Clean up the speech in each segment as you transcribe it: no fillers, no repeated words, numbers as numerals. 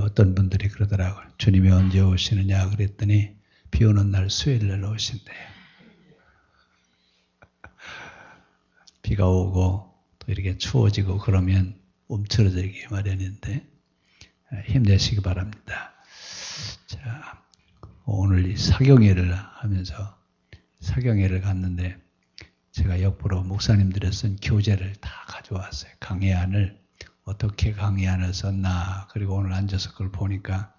어떤 분들이 그러더라고요. 주님이 언제 오시느냐 그랬더니 비 오는 날 수요일 날 오신대요. 비가 오고 또 이렇게 추워지고 그러면 움츠러들기 마련인데 힘내시기 바랍니다. 자, 오늘 이 사경회를 하면서 사경회를 갔는데 제가 역부로 목사님들이 쓴 교재를 다 가져왔어요. 강해안을 어떻게 강해안을 썼나. 그리고 오늘 앉아서 그걸 보니까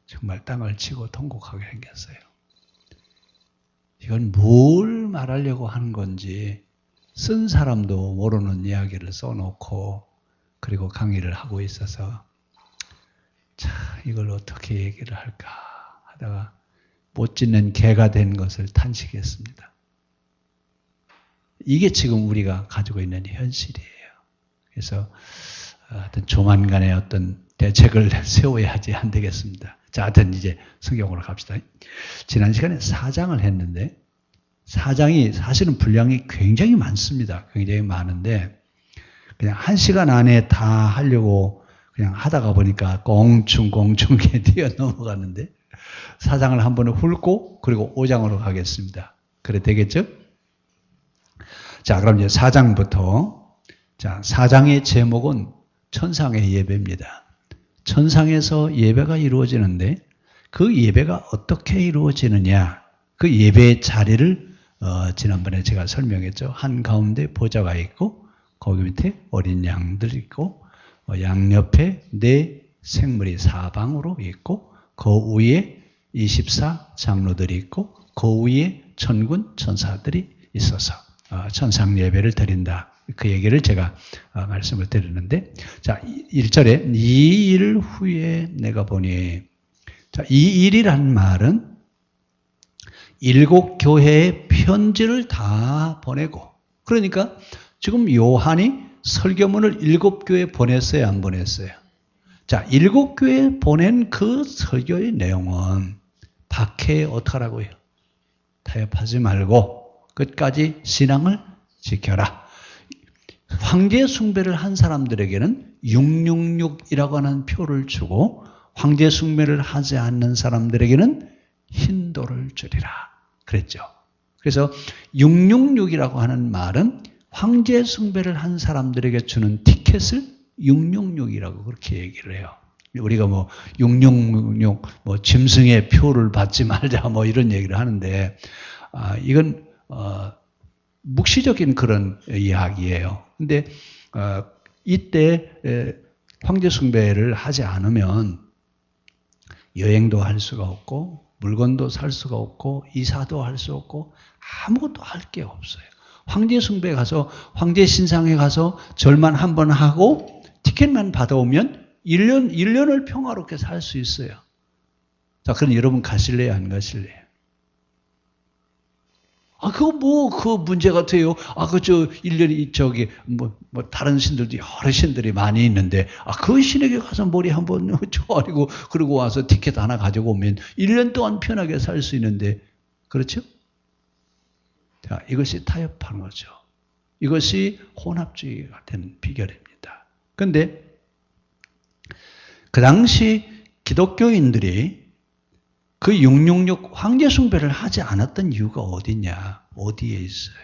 정말 땅을 치고 통곡하게 생겼어요. 이건 뭘 말하려고 하는 건지 쓴 사람도 모르는 이야기를 써놓고 그리고 강의를 하고 있어서 참 이걸 어떻게 얘기를 할까 하다가 못 짓는 개가 된 것을 탄식했습니다. 이게 지금 우리가 가지고 있는 현실이에요. 그래서 하여튼 조만간에 어떤 대책을 세워야지 안 되겠습니다. 자, 하여튼 이제 성경으로 갑시다. 지난 시간에 4장을 했는데 4장이 사실은 분량이 굉장히 많습니다. 굉장히 많은데 그냥 1시간 안에 다 하려고 그냥 하다가 보니까 공충공충하게 뛰어 넘어갔는데 4장을 한 번에 훑고 그리고 5장으로 가겠습니다. 그래 되겠죠? 자, 그럼 이제 4장부터 자, 4장의 제목은 천상의 예배입니다. 천상에서 예배가 이루어지는데 그 예배가 어떻게 이루어지느냐 그 예배의 자리를 지난번에 제가 설명했죠. 한가운데 보좌가 있고 거기 밑에 어린 양들 있고 양옆에 네 생물이 사방으로 있고 그 위에 24 장로들이 있고 그 위에 천군 천사들이 있어서 천상 예배를 드린다. 그 얘기를 제가 말씀을 드리는데 자 1절에 이 일 후에 내가 보니 자, 이 일이란 말은 7 교회에 편지를 다 보내고 그러니까 지금 요한이 설교문을 7 교회에 보냈어요 안 보냈어요? 자 7 교회에 보낸 그 설교의 내용은 박해에 어떡하라고요? 타협하지 말고 끝까지 신앙을 지켜라. 황제 숭배를 한 사람들에게는 666이라고 하는 표를 주고 황제 숭배를 하지 않는 사람들에게는 흰돌을 주리라 그랬죠. 그래서 666이라고 하는 말은 황제 숭배를 한 사람들에게 주는 티켓을 666이라고 그렇게 얘기를 해요. 우리가 666 짐승의 표를 받지 말자 이런 얘기를 하는데 이건 묵시적인 그런 이야기예요. 근데 이때 황제 숭배를 하지 않으면 여행도 할 수가 없고 물건도 살 수가 없고 이사도 할 수 없고 아무것도 할 게 없어요. 황제 숭배 가서 황제 신상에 가서 절만 한 번 하고 티켓만 받아오면 1년을 평화롭게 살 수 있어요. 자, 그럼 여러분 가실래요? 안 가실래요? 그거 문제가 돼요. 1년이 다른 신들도 여러 신들이 많이 있는데, 그 신에게 가서 머리 한번 조아리고, 그러고 와서 티켓 하나 가지고 오면 1년 동안 편하게 살 수 있는데, 그렇죠? 자, 이것이 타협하는 거죠. 이것이 혼합주의가 된 비결입니다. 그런데, 그 당시 기독교인들이 그 666 황제 숭배를 하지 않았던 이유가 어디냐? 어디에 있어요?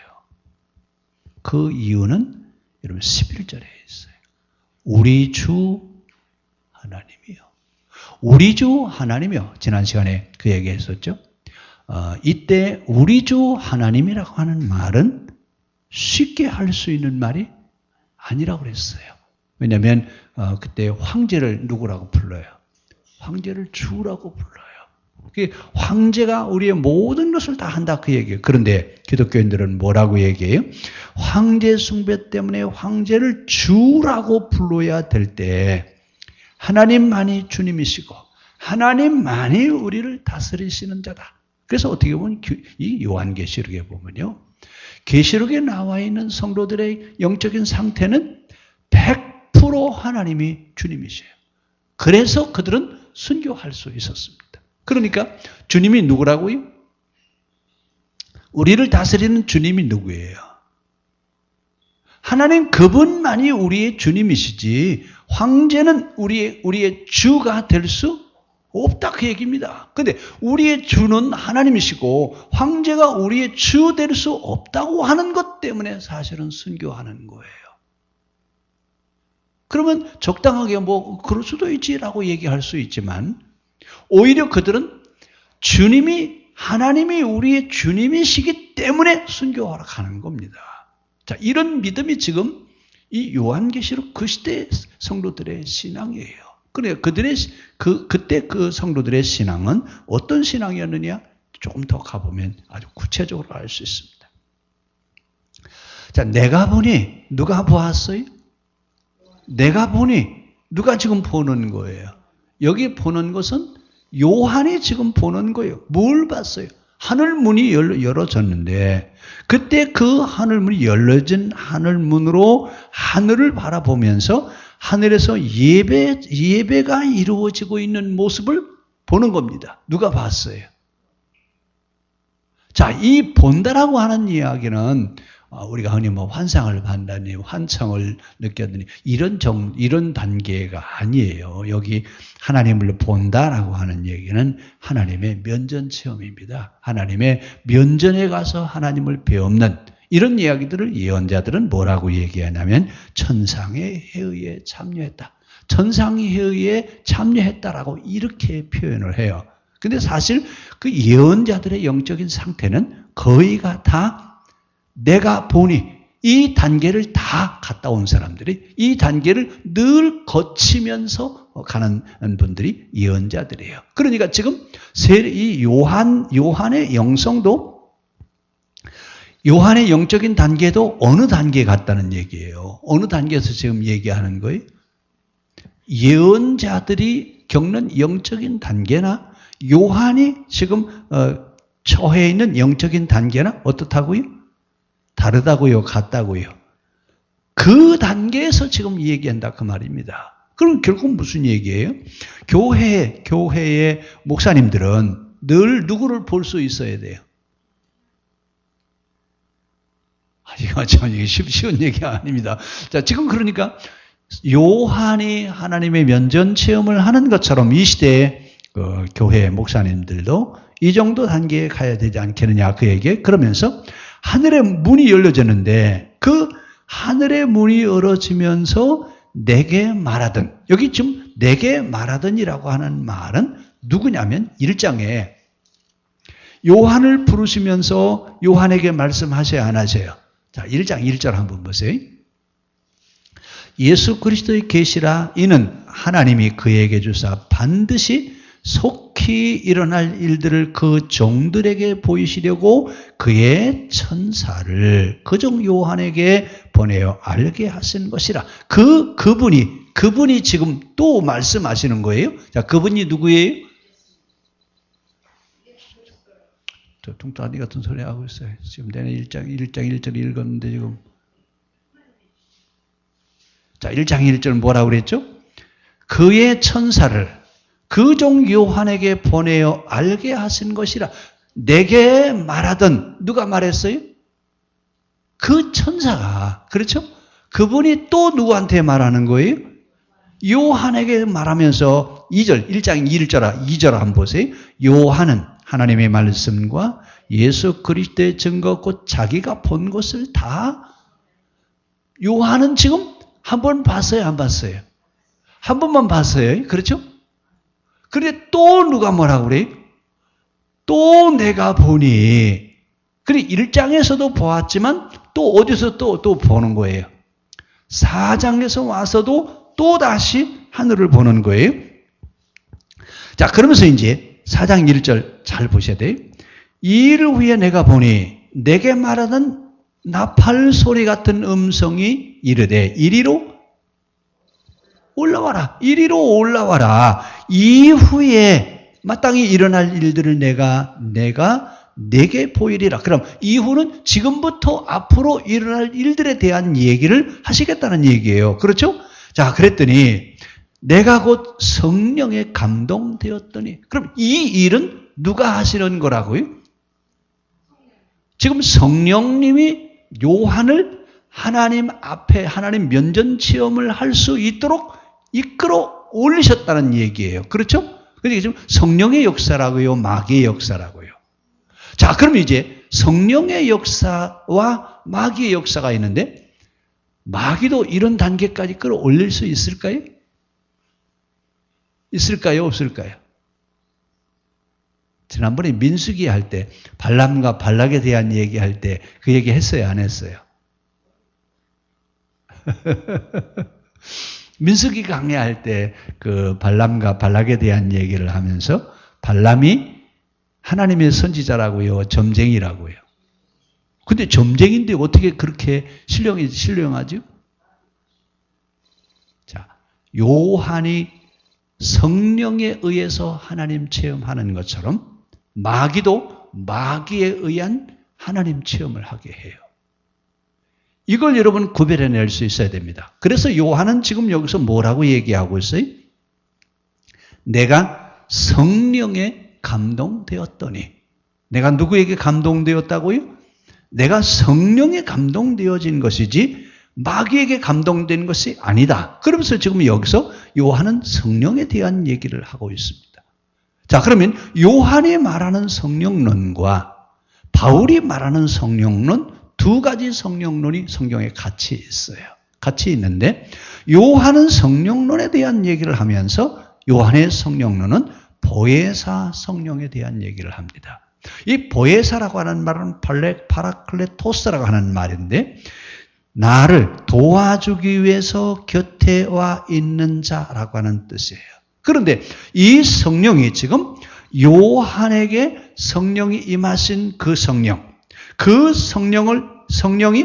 그 이유는 여러분 11절에 있어요. 우리 주 하나님이요. 우리 주 하나님이요. 지난 시간에 그 얘기했었죠. 이때 우리 주 하나님이라고 하는 말은 쉽게 할 수 있는 말이 아니라고 그랬어요. 왜냐하면 그때 황제를 누구라고 불러요? 황제를 주라고 불러요. 황제가 우리의 모든 것을 다 한다 그 얘기예요. 그런데 기독교인들은 뭐라고 얘기해요? 황제 숭배 때문에 황제를 주라고 불러야 될 때 하나님만이 주님이시고 하나님만이 우리를 다스리시는 자다. 그래서 어떻게 보면 이 요한계시록에 보면요. 계시록에 나와 있는 성도들의 영적인 상태는 100% 하나님이 주님이세요. 그래서 그들은 순교할 수 있었습니다. 그러니까 주님이 누구라고요? 우리를 다스리는 주님이 누구예요? 하나님 그분만이 우리의 주님이시지 황제는 우리의 주가 될 수 없다 그 얘기입니다. 그런데 우리의 주는 하나님이시고 황제가 우리의 주 될 수 없다고 하는 것 때문에 사실은 순교하는 거예요. 그러면 적당하게 뭐 그럴 수도 있지라고 얘기할 수 있지만 오히려 그들은 하나님이 우리의 주님이시기 때문에 순교하러 가는 겁니다. 자, 이런 믿음이 지금 이 요한계시록 그 시대 성도들의 신앙이에요. 그래, 그때 그 성도들의 신앙은 어떤 신앙이었느냐? 조금 더 가보면 아주 구체적으로 알 수 있습니다. 자, 내가 보니 누가 보았어요? 내가 보니 누가 지금 보는 거예요? 여기 보는 것은 요한이 지금 보는 거예요. 뭘 봤어요? 하늘문이 열어졌는데 그때 그 하늘문이 열려진 하늘문으로 하늘을 바라보면서 하늘에서 예배가 이루어지고 있는 모습을 보는 겁니다. 누가 봤어요? 자, 이 본다라고 하는 이야기는 우리가 흔히 뭐 환상을 봤다니 환청을 느꼈더니 이런 단계가 아니에요. 여기 하나님을 본다라고 하는 얘기는 하나님의 면전 체험입니다. 하나님의 면전에 가서 하나님을 배우는 이런 이야기들을 예언자들은 뭐라고 얘기하냐면 천상의 회의에 참여했다. 천상의 회의에 참여했다라고 이렇게 표현을 해요. 근데 사실 그 예언자들의 영적인 상태는 거의가 다 내가 보니 이 단계를 다 갔다 온 사람들이 이 단계를 늘 거치면서 가는 분들이 예언자들이에요. 그러니까 지금 이 요한의 영성도 요한의 영적인 단계도 어느 단계에 갔다는 얘기예요. 어느 단계에서 지금 얘기하는 거예요? 예언자들이 겪는 영적인 단계나 요한이 지금 처해 있는 영적인 단계나 어떻다고요? 다르다고요? 같다고요? 그 단계에서 지금 얘기한다 그 말입니다. 그럼 결국 무슨 얘기예요? 교회의 목사님들은 늘 누구를 볼 수 있어야 돼요? 이게 쉬운 얘기가 아닙니다. 자, 지금 그러니까 요한이 하나님의 면전 체험을 하는 것처럼 이 시대의 교회 목사님들도 이 정도 단계에 가야 되지 않겠느냐 그 얘기에 그러면서 하늘의 문이 열려졌는데 그 하늘의 문이 열어지면서 내게 말하던 여기 지금 내게 말하던이라고 하는 말은 누구냐면 1장에 요한을 부르시면서 요한에게 말씀하셔야 안 하세요? 자, 1장 1절 한번 보세요. 예수 그리스도의 계시라 이는 하나님이 그에게 주사 반드시 속히 일어날 일들을 그 종들에게 보이시려고 그의 천사를 그종 요한에게 보내어 알게 하신 것이라. 그분이 지금 또 말씀하시는 거예요. 자, 그분이 누구예요? 저 뚱따니 같은 소리 하고 있어요. 지금 내가 1장 1절 읽었는데 지금. 자, 1장 1절 뭐라고 그랬죠? 그의 천사를 그 종 요한에게 보내어 알게 하신 것이라. 내게 말하던 누가 말했어요? 그 천사가. 그렇죠? 그분이 또 누구한테 말하는 거예요? 요한에게 말하면서 1장 2절 한번 보세요. 요한은 하나님의 말씀과 예수 그리스도의 증거 곧 자기가 본 것을 다 요한은 지금 한 번 봤어요? 안 봤어요? 한 번만 봤어요? 그렇죠? 그런데 또 누가 뭐라고 그래요? 또 내가 보니. 그래 1장에서도 보았지만 또 어디서 또 보는 거예요? 4장에서 와서도 또 다시 하늘을 보는 거예요. 자, 그러면서 이제 4장 1절 잘 보셔야 돼요. 이 일 후에 내가 보니 내게 말하던 나팔 소리 같은 음성이 이르되 이리로 올라와라. 이리로 올라와라. 이후에 마땅히 일어날 일들을 내가 내게 보이리라. 그럼 이후는 지금부터 앞으로 일어날 일들에 대한 얘기를 하시겠다는 얘기예요. 그렇죠? 자, 그랬더니 내가 곧 성령에 감동되었더니 그럼 이 일은 누가 하시는 거라고요? 지금 성령님이 요한을 하나님 앞에 하나님 면전 체험을 할 수 있도록 이끌어 올리셨다는 얘기예요. 그렇죠? 그러니까 지금 성령의 역사라고요, 마귀의 역사라고요. 자, 그럼 이제 성령의 역사와 마귀의 역사가 있는데 마귀도 이런 단계까지 끌어올릴 수 있을까요? 있을까요? 없을까요? 지난번에 민수기 할 때 발람과 발락에 대한 얘기할 때 그 얘기 했어요? 안 했어요? 민수기 강의할 때 그 발람과 발락에 대한 얘기를 하면서 발람이 하나님의 선지자라고요, 점쟁이라고요. 근데 점쟁인데 어떻게 그렇게 신령하죠? 자, 요한이 성령에 의해서 하나님 체험하는 것처럼 마귀도 마귀에 의한 하나님 체험을 하게 해요. 이걸 여러분 구별해낼 수 있어야 됩니다. 그래서 요한은 지금 여기서 뭐라고 얘기하고 있어요? 내가 성령에 감동되었더니. 내가 누구에게 감동되었다고요? 내가 성령에 감동되어진 것이지 마귀에게 감동된 것이 아니다. 그러면서 지금 여기서 요한은 성령에 대한 얘기를 하고 있습니다. 자, 그러면 요한이 말하는 성령론과 바울이 말하는 성령론, 두 가지 성령론이 성경에 같이 있어요. 같이 있는데 요한은 성령론에 대한 얘기를 하면서 요한의 성령론은 보혜사 성령에 대한 얘기를 합니다. 이 보혜사라고 하는 말은 파라클레토스라고 하는 말인데 나를 도와주기 위해서 곁에 와 있는 자라고 하는 뜻이에요. 그런데 이 성령이 지금 요한에게 성령이 임하신 그 성령이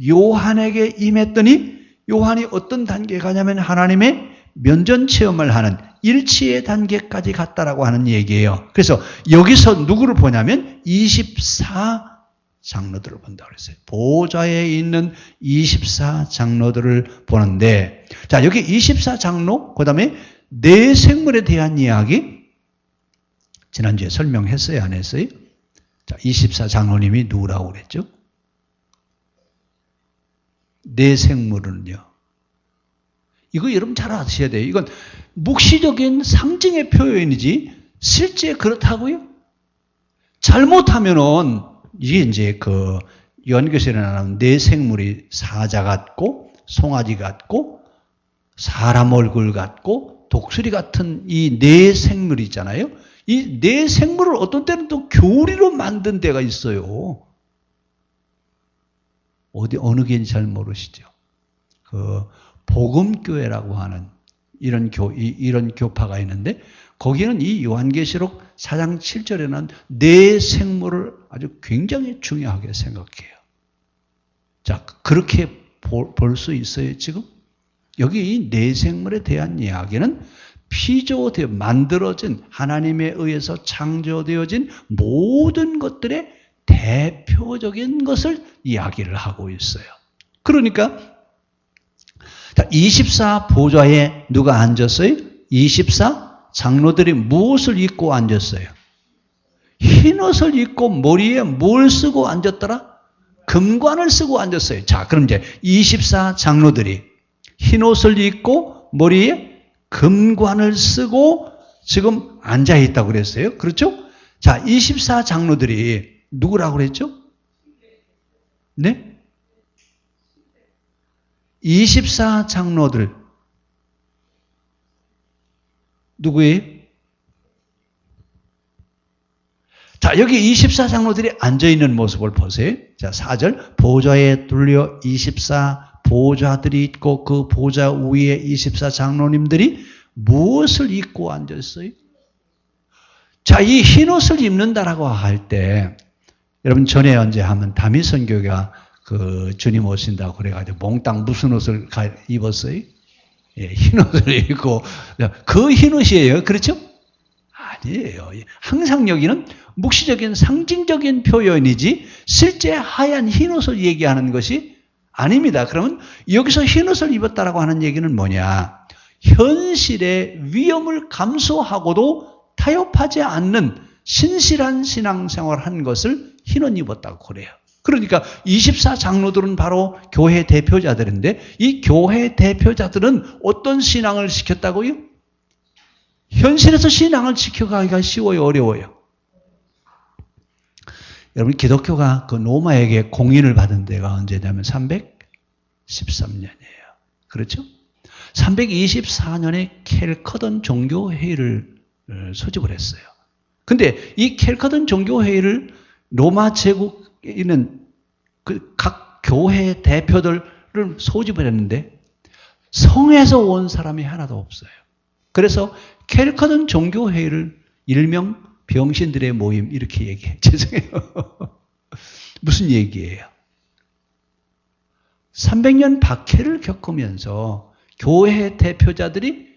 요한에게 임했더니 요한이 어떤 단계에 가냐면 하나님의 면전 체험을 하는 일치의 단계까지 갔다라고 하는 얘기예요. 그래서 여기서 누구를 보냐면 24장로들을 본다고 그랬어요. 보좌에 있는 24장로들을 보는데, 자, 여기 24장로, 그 다음에 네 생물에 대한 이야기, 지난주에 설명했어요? 안 했어요? 자, 24장로님이 누구라고 그랬죠? 네 생물은요. 이거 여러분 잘 아셔야 돼요. 이건 묵시적인 상징의 표현이지 실제 그렇다고요? 잘못하면은 이게 이제 그 요한계시록에 나오는 네 생물이 사자 같고 송아지 같고 사람 얼굴 같고 독수리 같은 이 네 생물이 있잖아요. 이 네 생물을 어떤 때는 또 교리로 만든 데가 있어요. 어느 게인지 잘 모르시죠? 그 복음교회라고 하는 이런 교파가 있는데 거기는 이 요한계시록 4장 7절에는 네 생물을 아주 굉장히 중요하게 생각해요. 자, 그렇게 볼 수 있어요, 지금? 여기 이 네 생물에 대한 이야기는 피조되어 만들어진 하나님에 의해서 창조되어진 모든 것들의 대표적인 것을 이야기를 하고 있어요. 그러니까 24 보좌에 누가 앉았어요? 24 장로들이 무엇을 입고 앉았어요? 흰옷을 입고 머리에 뭘 쓰고 앉았더라? 금관을 쓰고 앉았어요. 자, 그럼 이제 24 장로들이 흰옷을 입고 머리에 금관을 쓰고 지금 앉아있다고 그랬어요. 그렇죠? 자, 24 장로들이 누구라고 그랬죠? 네? 24 장로들 누구예요? 자, 여기 24 장로들이 앉아있는 모습을 보세요. 자, 4절 보좌에 둘려 24 보좌들이 있고 그 보좌 위에 24 장로님들이 무엇을 입고 앉았어요? 자, 이 흰옷을 입는다라고 할 때 여러분 전에 언제 하면 다미선교가 그 주님 오신다고 그래가지고 몽땅 무슨 옷을 입었어요? 예, 흰옷을 입고 그 흰옷이에요. 그렇죠? 아니에요. 항상 여기는 묵시적인 상징적인 표현이지 실제 하얀 흰옷을 얘기하는 것이 아닙니다. 그러면 여기서 흰옷을 입었다라고 하는 얘기는 뭐냐? 현실의 위험을 감수하고도 타협하지 않는 신실한 신앙생활을 한 것을 흰옷 입었다고 그래요. 그러니까 24장로들은 바로 교회 대표자들인데 이 교회 대표자들은 어떤 신앙을 지켰다고요? 현실에서 신앙을 지켜가기가 쉬워요, 어려워요? 여러분, 기독교가 그 로마에게 공인을 받은 데가 언제냐면 313년이에요. 그렇죠? 324년에 켈커던 종교회의를 소집을 했어요. 근데 이 켈커던 종교회의를 로마 제국에 있는 그 각 교회 대표들을 소집을 했는데 성에서 온 사람이 하나도 없어요. 그래서 켈커던 종교회의를 일명 병신들의 모임 이렇게 얘기해요. 죄송해요. 무슨 얘기예요? 300년 박해를 겪으면서 교회 대표자들이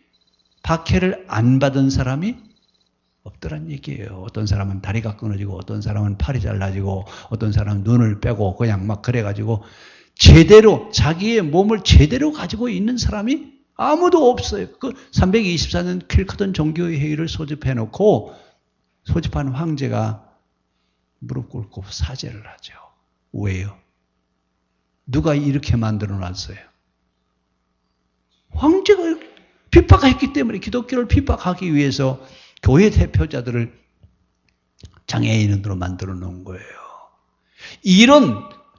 박해를 안 받은 사람이 없더란 얘기예요. 어떤 사람은 다리가 끊어지고 어떤 사람은 팔이 잘라지고 어떤 사람은 눈을 빼고 그냥 막 그래가지고 제대로 자기의 몸을 제대로 가지고 있는 사람이 아무도 없어요. 그 324년 킬커던 종교회의를 소집해놓고 소집한 황제가 무릎 꿇고 사죄를 하죠. 왜요? 누가 이렇게 만들어놨어요? 황제가 핍박했기 때문에 기독교를 핍박하기 위해서 교회 대표자들을 장애인으로 만들어 놓은 거예요.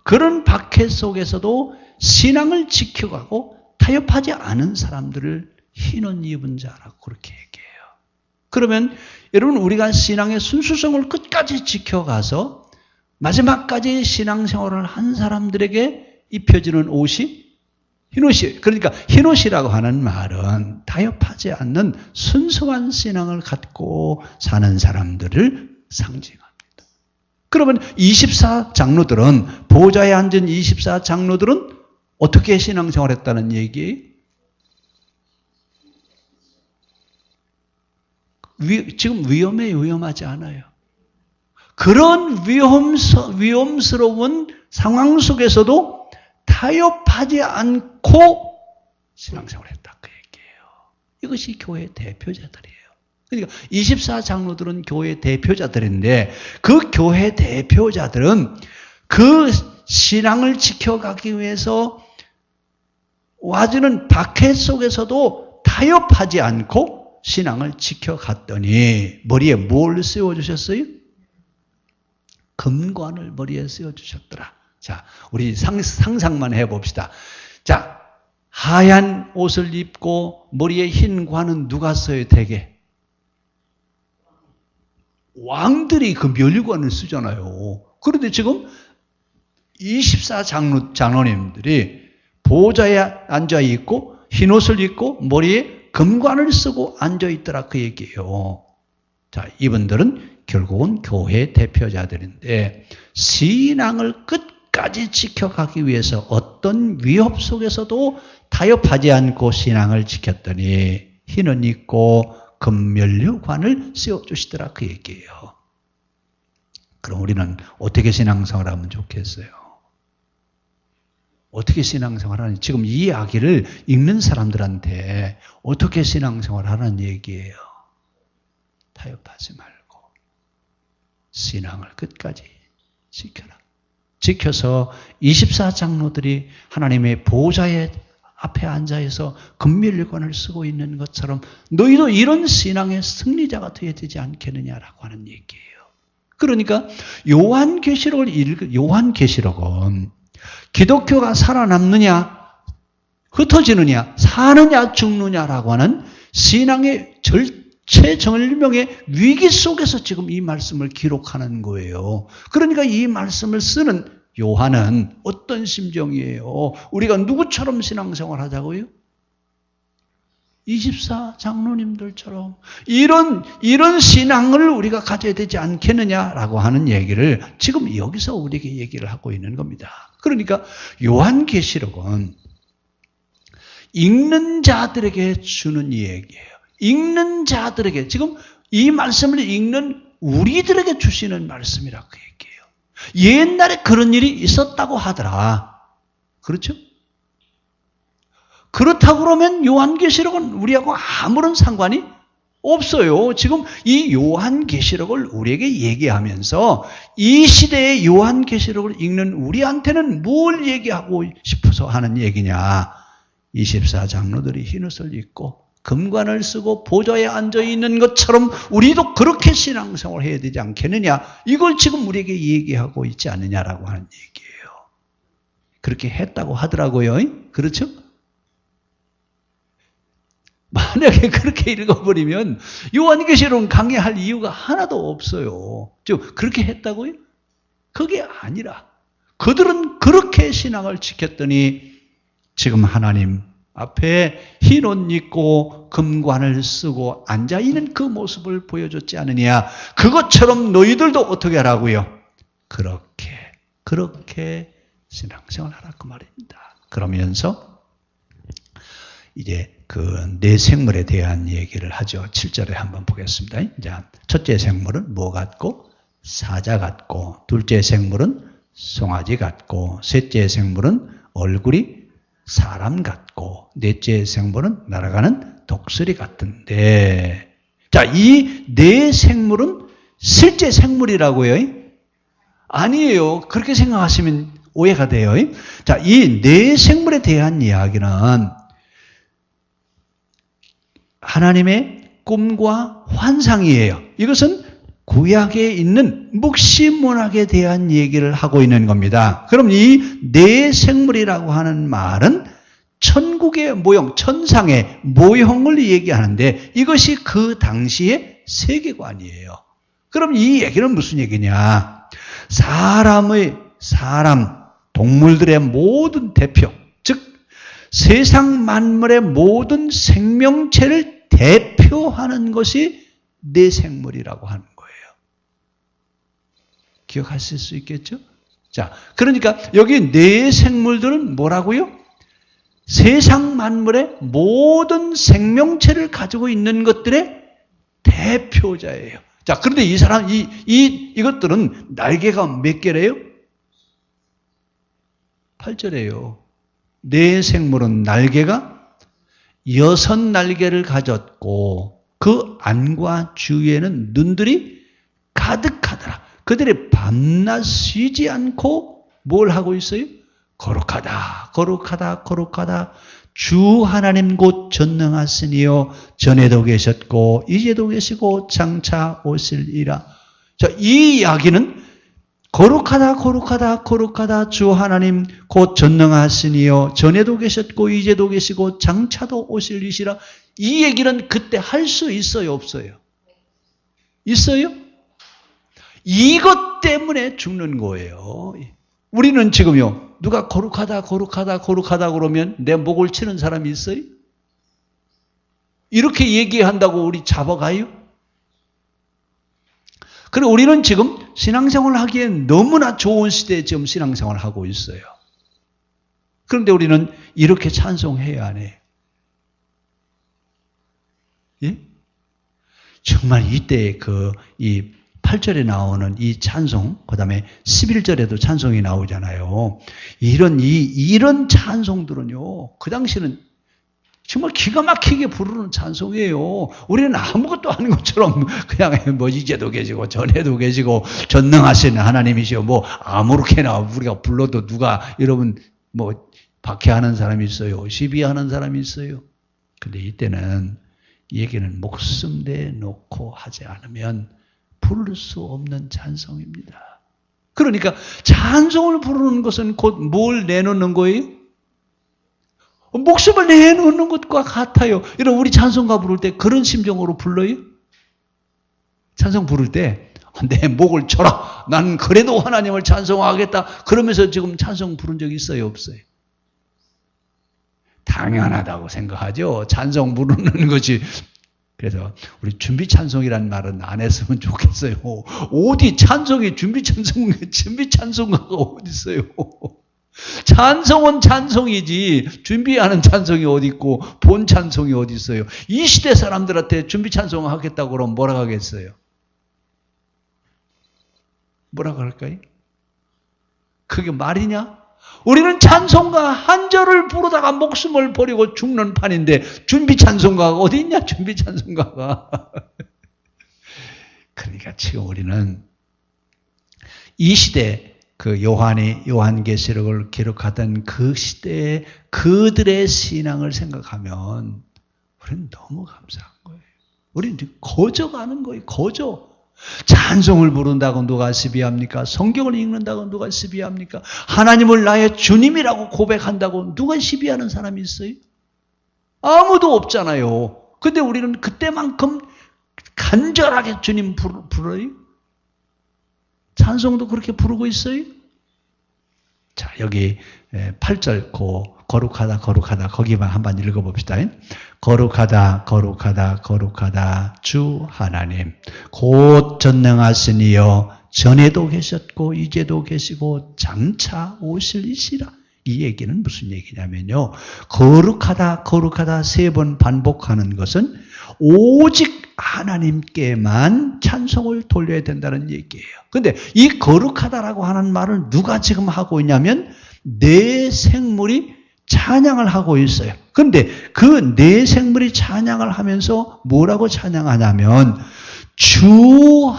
그런 박해 속에서도 신앙을 지켜가고 타협하지 않은 사람들을 흰옷 입은 자라고 그렇게 얘기해요. 그러면 여러분, 우리가 신앙의 순수성을 끝까지 지켜가서 마지막까지 신앙생활을 한 사람들에게 입혀지는 옷이 흰옷이에요. 그러니까 흰옷이라고 하는 말은 타협하지 않는 순수한 신앙을 갖고 사는 사람들을 상징합니다. 그러면 24장로들은, 보좌에 앉은 24장로들은 어떻게 신앙생활했다는 얘기예요? 지금 위험해요, 위험하지 않아요? 그런 위험스러운 상황 속에서도 타협하지 않고 신앙생활을 했다, 그 얘기예요. 이것이 교회 대표자들이에요. 그러니까 24장로들은 교회 대표자들인데 그 교회 대표자들은 그 신앙을 지켜가기 위해서 와주는 박해 속에서도 타협하지 않고 신앙을 지켜갔더니 머리에 뭘 세워주셨어요? 금관을 머리에 세워주셨더라. 자, 우리 상상만 해봅시다. 자, 하얀 옷을 입고 머리에 흰 관은 누가 써요, 대개? 왕들이 그 멸관을 쓰잖아요. 그런데 지금 24장로님들이 보좌에 앉아있고 흰 옷을 입고 머리에 금관을 쓰고 앉아있더라, 그 얘기예요. 자, 이분들은 결국은 교회 대표자들인데 신앙을 끝까지 지켜가기 위해서 어떤 위협 속에서도 타협하지 않고 신앙을 지켰더니 흰옷 입고 금면류관을 씌워주시더라, 그 얘기예요. 그럼 우리는 어떻게 신앙생활을 하면 좋겠어요? 어떻게 신앙생활을 하는지, 지금 이 이야기를 읽는 사람들한테 어떻게 신앙생활을 하는 얘기예요? 타협하지 말고 신앙을 끝까지 지켜라. 지켜서 24장로들이 하나님의 보좌에 앞에 앉아서 금면류관을 쓰고 있는 것처럼 너희도 이런 신앙의 승리자가 되어야 되지 않겠느냐라고 하는 얘기예요. 그러니까 요한계시록은 기독교가 살아남느냐, 흩어지느냐, 사느냐, 죽느냐라고 하는 신앙의 최정일명의 위기 속에서 지금 이 말씀을 기록하는 거예요. 그러니까 이 말씀을 쓰는 요한은 어떤 심정이에요? 우리가 누구처럼 신앙생활 하자고요? 24장로님들처럼 이런 신앙을 우리가 가져야 되지 않겠느냐라고 하는 얘기를 지금 여기서 우리에게 얘기를 하고 있는 겁니다. 그러니까 요한계시록은 읽는 자들에게 주는 얘기예요. 읽는 자들에게, 지금 이 말씀을 읽는 우리들에게 주시는 말씀이라고 그 얘기예요. 옛날에 그런 일이 있었다고 하더라. 그렇죠? 그렇다고 그러면 요한계시록은 우리하고 아무런 상관이 없어요. 지금 이 요한계시록을 우리에게 얘기하면서 이 시대의 요한계시록을 읽는 우리한테는 뭘 얘기하고 싶어서 하는 얘기냐. 24장로들이 흰옷을 입고 금관을 쓰고 보좌에 앉아있는 것처럼 우리도 그렇게 신앙생활을 해야 되지 않겠느냐. 이걸 지금 우리에게 얘기하고 있지 않느냐라고 하는 얘기예요. 그렇게 했다고 하더라고요. 그렇죠? 만약에 그렇게 읽어버리면 요한계시록은 강의할 이유가 하나도 없어요. 즉 그렇게 했다고요? 그게 아니라 그들은 그렇게 신앙을 지켰더니 지금 하나님 앞에 흰 옷 입고 금관을 쓰고 앉아있는 그 모습을 보여줬지 않느냐. 그것처럼 너희들도 어떻게 하라고요? 그렇게 신앙생활하라 그 말입니다. 그러면서 이제 그 네 생물에 대한 얘기를 하죠. 7절에 한번 보겠습니다. 자, 첫째 생물은 뭐 같고? 사자 같고, 둘째 생물은 송아지 같고, 셋째 생물은 얼굴이 사람 같고, 넷째 생물은 날아가는 독수리 같은데, 자, 이 네 생물은 실제 생물이라고요? 아니에요. 그렇게 생각하시면 오해가 돼요. 자, 이 네 생물에 대한 이야기는 하나님의 꿈과 환상이에요. 이것은 구약에 있는 묵시문학에 대한 얘기를 하고 있는 겁니다. 그럼 이 네 생물이라고 하는 말은 천국의 모형, 천상의 모형을 얘기하는데 이것이 그 당시의 세계관이에요. 그럼 이 얘기는 무슨 얘기냐? 동물들의 모든 대표, 즉 세상 만물의 모든 생명체를 대표하는 것이 네 생물이라고 하는 거예요. 기억하실 수 있겠죠? 자, 그러니까 여기 네 생물들은 뭐라고요? 세상 만물의 모든 생명체를 가지고 있는 것들의 대표자예요. 자, 그런데 이것들은 날개가 몇 개래요? 8절이에요. 네 생물은 날개가 6날개를 가졌고 그 안과 주위에는 눈들이 가득하더라. 그들이 밤낮 쉬지 않고 뭘 하고 있어요? 거룩하다, 거룩하다, 거룩하다. 주 하나님 곧 전능하시니요 전에도 계셨고 이제도 계시고 장차 오실이라. 자, 이 이야기는 거룩하다, 거룩하다, 거룩하다. 주 하나님 곧 전능하시니요 전에도 계셨고 이제도 계시고 장차도 오실이시라. 이 얘기는 그때 할 수 있어요, 없어요? 있어요? 이것 때문에 죽는 거예요. 우리는 지금요, 누가 거룩하다, 거룩하다, 거룩하다 그러면 내 목을 치는 사람이 있어요? 이렇게 얘기한다고 우리 잡아가요? 그리고 우리는 지금 신앙생활을 하기엔 너무나 좋은 시대에 지금 신앙생활을 하고 있어요. 그런데 우리는 이렇게 찬송해야 안 해요. 예? 정말 이때 이 8절에 나오는 이 찬송, 그 다음에 11절에도 찬송이 나오잖아요. 이런 찬송들은요, 그 당시는 정말 기가 막히게 부르는 찬송이에요. 우리는 아무것도 아닌 것처럼 그냥 뭐 이제도 계시고 전에도 계시고 전능하신 하나님이시오. 뭐 아무렇게나 우리가 불러도 누가 여러분 뭐 박해하는 사람이 있어요. 시비하는 사람이 있어요. 근데 이때는 이 얘기는 목숨 내놓고 하지 않으면 부를 수 없는 찬송입니다. 그러니까 찬송을 부르는 것은 곧 뭘 내놓는 거예요? 목숨을 내놓는 것과 같아요. 여러분 우리 찬송가 부를 때 그런 심정으로 불러요? 찬송 부를 때 내 목을 쳐라. 난 그래도 하나님을 찬송하겠다. 그러면서 지금 찬송 부른 적 있어요? 없어요? 당연하다고 생각하죠. 찬송 부르는 것이. 그래서 우리 준비 찬송이라는 말은 안 했으면 좋겠어요. 어디 찬송이 준비 찬송가가 어디 있어요? 찬송은 찬송이지 준비하는 찬송이 어디 있고 본 찬송이 어디 있어요? 이 시대 사람들한테 준비 찬송 하겠다고 그러면 뭐라고 하겠어요? 뭐라고 할까요? 그게 말이냐? 우리는 찬송가 한 절을 부르다가 목숨을 버리고 죽는 판인데 준비 찬송가가 어디 있냐? 준비 찬송가가. 그러니까 지금 우리는 이 시대 그 요한계시록을 기록하던 그 시대의 그들의 신앙을 생각하면 우리는 너무 감사한 거예요. 우리는 거저가는 거예요. 거저. 찬송을 부른다고 누가 시비합니까? 성경을 읽는다고 누가 시비합니까? 하나님을 나의 주님이라고 고백한다고 누가 시비하는 사람이 있어요? 아무도 없잖아요. 근데 우리는 그때만큼 간절하게 주님 불어요? 찬송도 그렇게 부르고 있어요? 자, 여기 8절 거룩하다 거룩하다 거기만 한번 읽어봅시다. 거룩하다 거룩하다 거룩하다 주 하나님 곧 전능하시니여 전에도 계셨고 이제도 계시고 장차 오실이시라. 이 얘기는 무슨 얘기냐면요. 거룩하다 거룩하다 3번 반복하는 것은 오직 하나님께만 찬송을 돌려야 된다는 얘기예요. 근데 이 거룩하다라고 하는 말을 누가 지금 하고 있냐면 내 생물이 찬양을 하고 있어요. 그런데 그 내 생물이 찬양을 하면서 뭐라고 찬양하냐면 주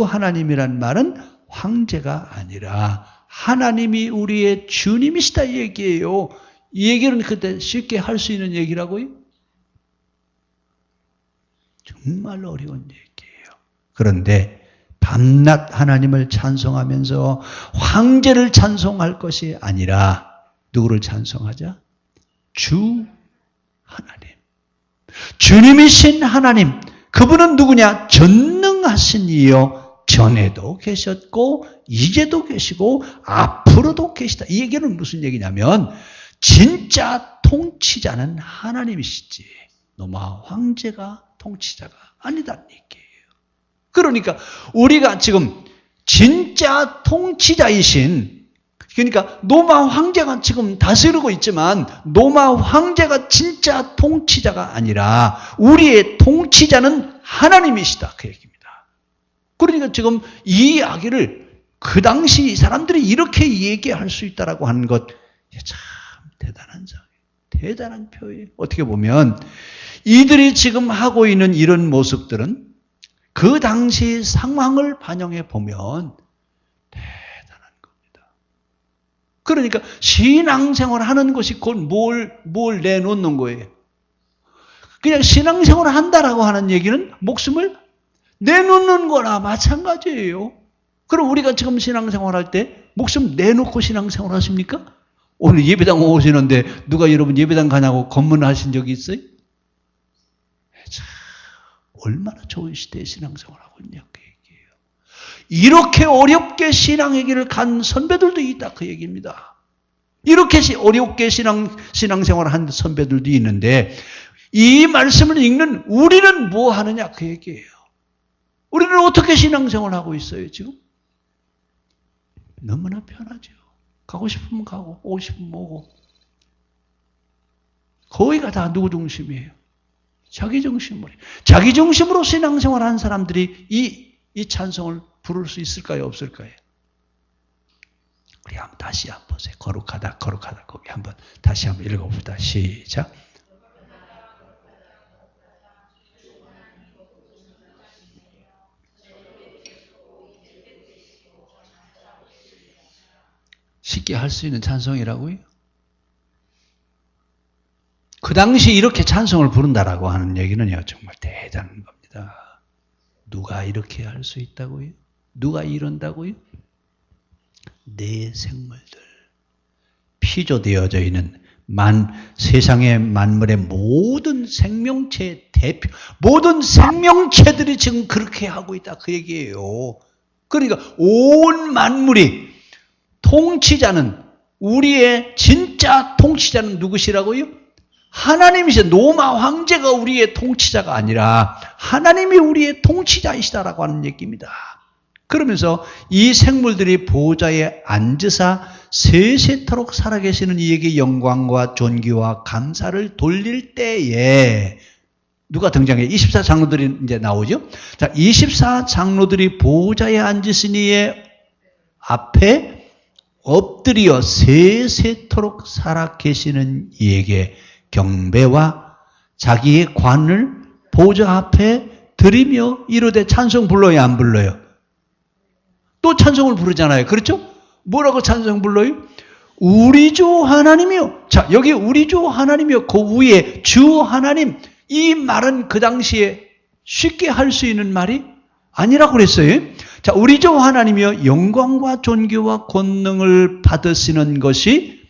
하나님이란 말은 황제가 아니라 하나님이 우리의 주님이시다 이 얘기예요. 이 얘기는 그때 쉽게 할 수 있는 얘기라고요? 정말 어려운 얘기예요. 그런데 밤낮 하나님을 찬송하면서 황제를 찬송할 것이 아니라 누구를 찬송하자? 주 하나님. 주님이신 하나님. 그분은 누구냐? 전능하신 이요. 전에도 계셨고 이제도 계시고 앞으로도 계시다. 이 얘기는 무슨 얘기냐면 진짜 통치자는 하나님이시지 너마 황제가 통치자가 아니다는 얘기예요. 그러니까 우리가 지금 진짜 통치자이신 그러니까 로마 황제가 지금 다스리고 있지만 로마 황제가 진짜 통치자가 아니라 우리의 통치자는 하나님이시다. 그 얘기입니다. 그러니까 지금 이 이야기를 그 당시 사람들이 이렇게 얘기할 수 있다라고 하는 것 참 대단한 상이에요. 대단한 표현이에요. 어떻게 보면 이들이 지금 하고 있는 이런 모습들은 그 당시 상황을 반영해 보면 대단한 겁니다. 그러니까 신앙생활 하는 것이 곧 뭘 내놓는 거예요. 그냥 신앙생활을 한다라고 하는 얘기는 목숨을 내놓는 거나 마찬가지예요. 그럼 우리가 지금 신앙생활 할 때 목숨 내놓고 신앙생활 하십니까? 오늘 예배당 오시는데 누가 여러분 예배당 가냐고 검문하신 적이 있어요? 참 얼마나 좋은 시대에 신앙생활 하고 있냐 그 얘기예요. 이렇게 어렵게 신앙의 길을 간 선배들도 있다 그 얘기입니다. 이렇게 어렵게 신앙생활을 한 선배들도 있는데 이 말씀을 읽는 우리는 뭐 하느냐 그 얘기예요. 우리는 어떻게 신앙생활을 하고 있어요 지금? 너무나 편하죠. 가고 싶으면 가고 오고 싶으면 오고 거의가 다 누구 중심이에요? 자기 중심으로 신앙생활 하는 사람들이 이 찬송을 부를 수 있을까요? 없을까요? 우리 한번 다시 한번 보세요. 거룩하다 거기 한번 다시 한번 읽어봅시다. 시작. 쉽게 할 수 있는 찬송이라고요? 그 당시 이렇게 찬송을 부른다라고 하는 얘기는요, 정말 대단한 겁니다. 누가 이렇게 할 수 있다고요? 누가 이런다고요? 내 생물들, 피조되어져 있는 세상의 만물의 모든 생명체의 대표, 모든 생명체들이 지금 그렇게 하고 있다 그 얘기예요. 그러니까 온 만물이 통치자는 우리의 진짜 통치자는 누구시라고요? 하나님이시죠. 로마 황제가 우리의 통치자가 아니라 하나님이 우리의 통치자이시다라고 하는 얘기입니다. 그러면서 이 생물들이 보좌에 앉으사 세세토록 살아계시는 이에게 영광과 존귀와 감사를 돌릴 때에 누가 등장해요? 24장로들이 이제 나오죠. 자, 24장로들이 보좌에 앉으신 이의 앞에 엎드려 세세토록 살아계시는 이에게 경배와 자기의 관을 보좌 앞에 드리며 이르되 찬송 불러요, 안 불러요? 또 찬송을 부르잖아요. 그렇죠? 뭐라고 찬송 불러요? 우리 주 하나님이요. 자, 여기 우리 주 하나님이요. 그 위에 주 하나님. 이 말은 그 당시에 쉽게 할 수 있는 말이 아니라고 그랬어요. 자, 우리 주 하나님이여 영광과 존귀와 권능을 받으시는 것이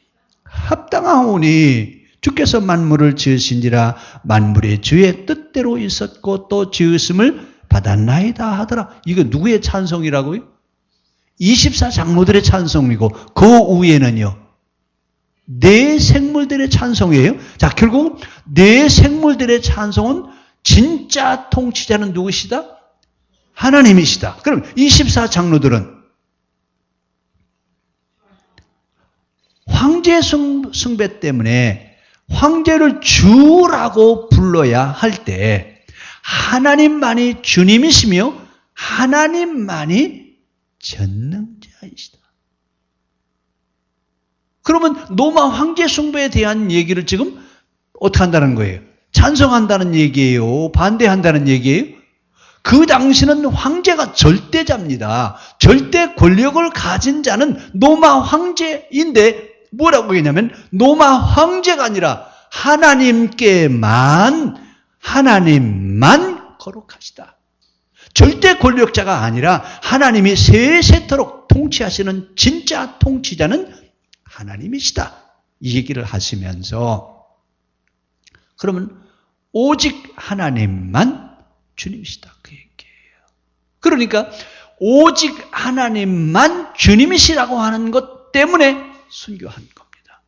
합당하오니 주께서 만물을 지으신지라 만물의 주의 뜻대로 있었고 또 지으심을 받았나이다 하더라. 이거 누구의 찬송이라고요? 24장로들의 찬송이고 그 위에는요. 네 생물들의 찬송이에요. 자, 결국 네 생물들의 찬송은 진짜 통치자는 누구시다? 하나님이시다. 그럼 24장로들은 황제 숭배 때문에 황제를 주라고 불러야 할 때 하나님만이 주님이시며 하나님만이 전능자이시다. 그러면 로마 황제 숭배에 대한 얘기를 지금 어떻게 한다는 거예요? 찬성한다는 얘기예요? 반대한다는 얘기예요? 그 당시는 황제가 절대자입니다. 절대 권력을 가진 자는 로마 황제인데 뭐라고 했냐면 로마 황제가 아니라 하나님만 거룩하시다. 절대 권력자가 아니라 하나님이 세세토록 통치하시는 진짜 통치자는 하나님이시다. 이 얘기를 하시면서 그러면 오직 하나님만 주님이시다. 그 얘기예요. 그러니까 오직 하나님만 주님이시라고 하는 것 때문에 순교한 겁니다.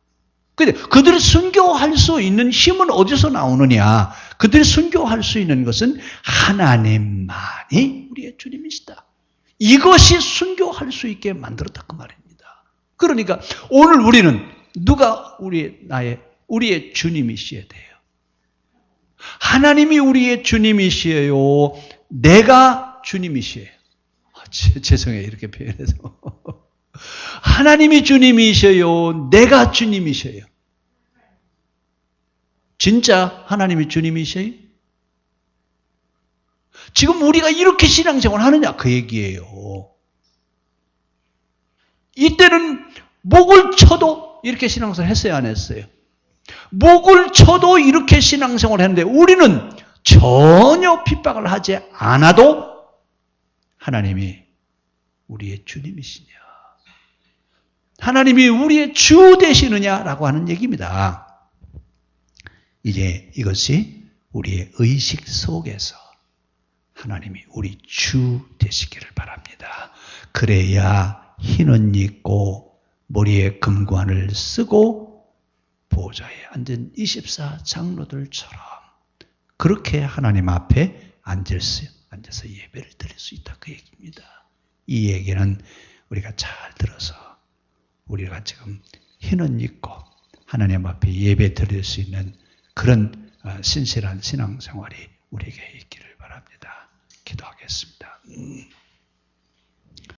근데 그들이 순교할 수 있는 힘은 어디서 나오느냐? 그들이 순교할 수 있는 것은 하나님만이 우리의 주님이시다. 이것이 순교할 수 있게 만들었다 그 말입니다. 그러니까 오늘 우리는 누가 우리의 주님이셔야 돼요? 하나님이 우리의 주님이시에요? 내가 주님이시에요? 죄송해요. 이렇게 표현해서. 하나님이 주님이셔요? 내가 주님이셔요? 진짜 하나님이 주님이셔요? 지금 우리가 이렇게 신앙생활을 하느냐 그 얘기예요. 이때는 목을 쳐도 이렇게 신앙생활을 했어요, 안 했어요? 목을 쳐도 이렇게 신앙생활을 했는데 우리는 전혀 핍박을 하지 않아도 하나님이 우리의 주님이시냐, 하나님이 우리의 주 되시느냐라고 하는 얘기입니다. 이제 이것이 우리의 의식 속에서 하나님이 우리 주 되시기를 바랍니다. 그래야 흰 옷 입고 머리에 금관을 쓰고 보좌에 앉은 24장로들처럼 그렇게 하나님 앞에 앉아서 예배를 드릴 수 있다 그 얘기입니다. 이 얘기는 우리가 잘 들어서 우리가 지금 흰 옷 입고 하나님 앞에 예배 드릴 수 있는 그런 신실한 신앙생활이 우리에게 있기를 바랍니다. 기도하겠습니다.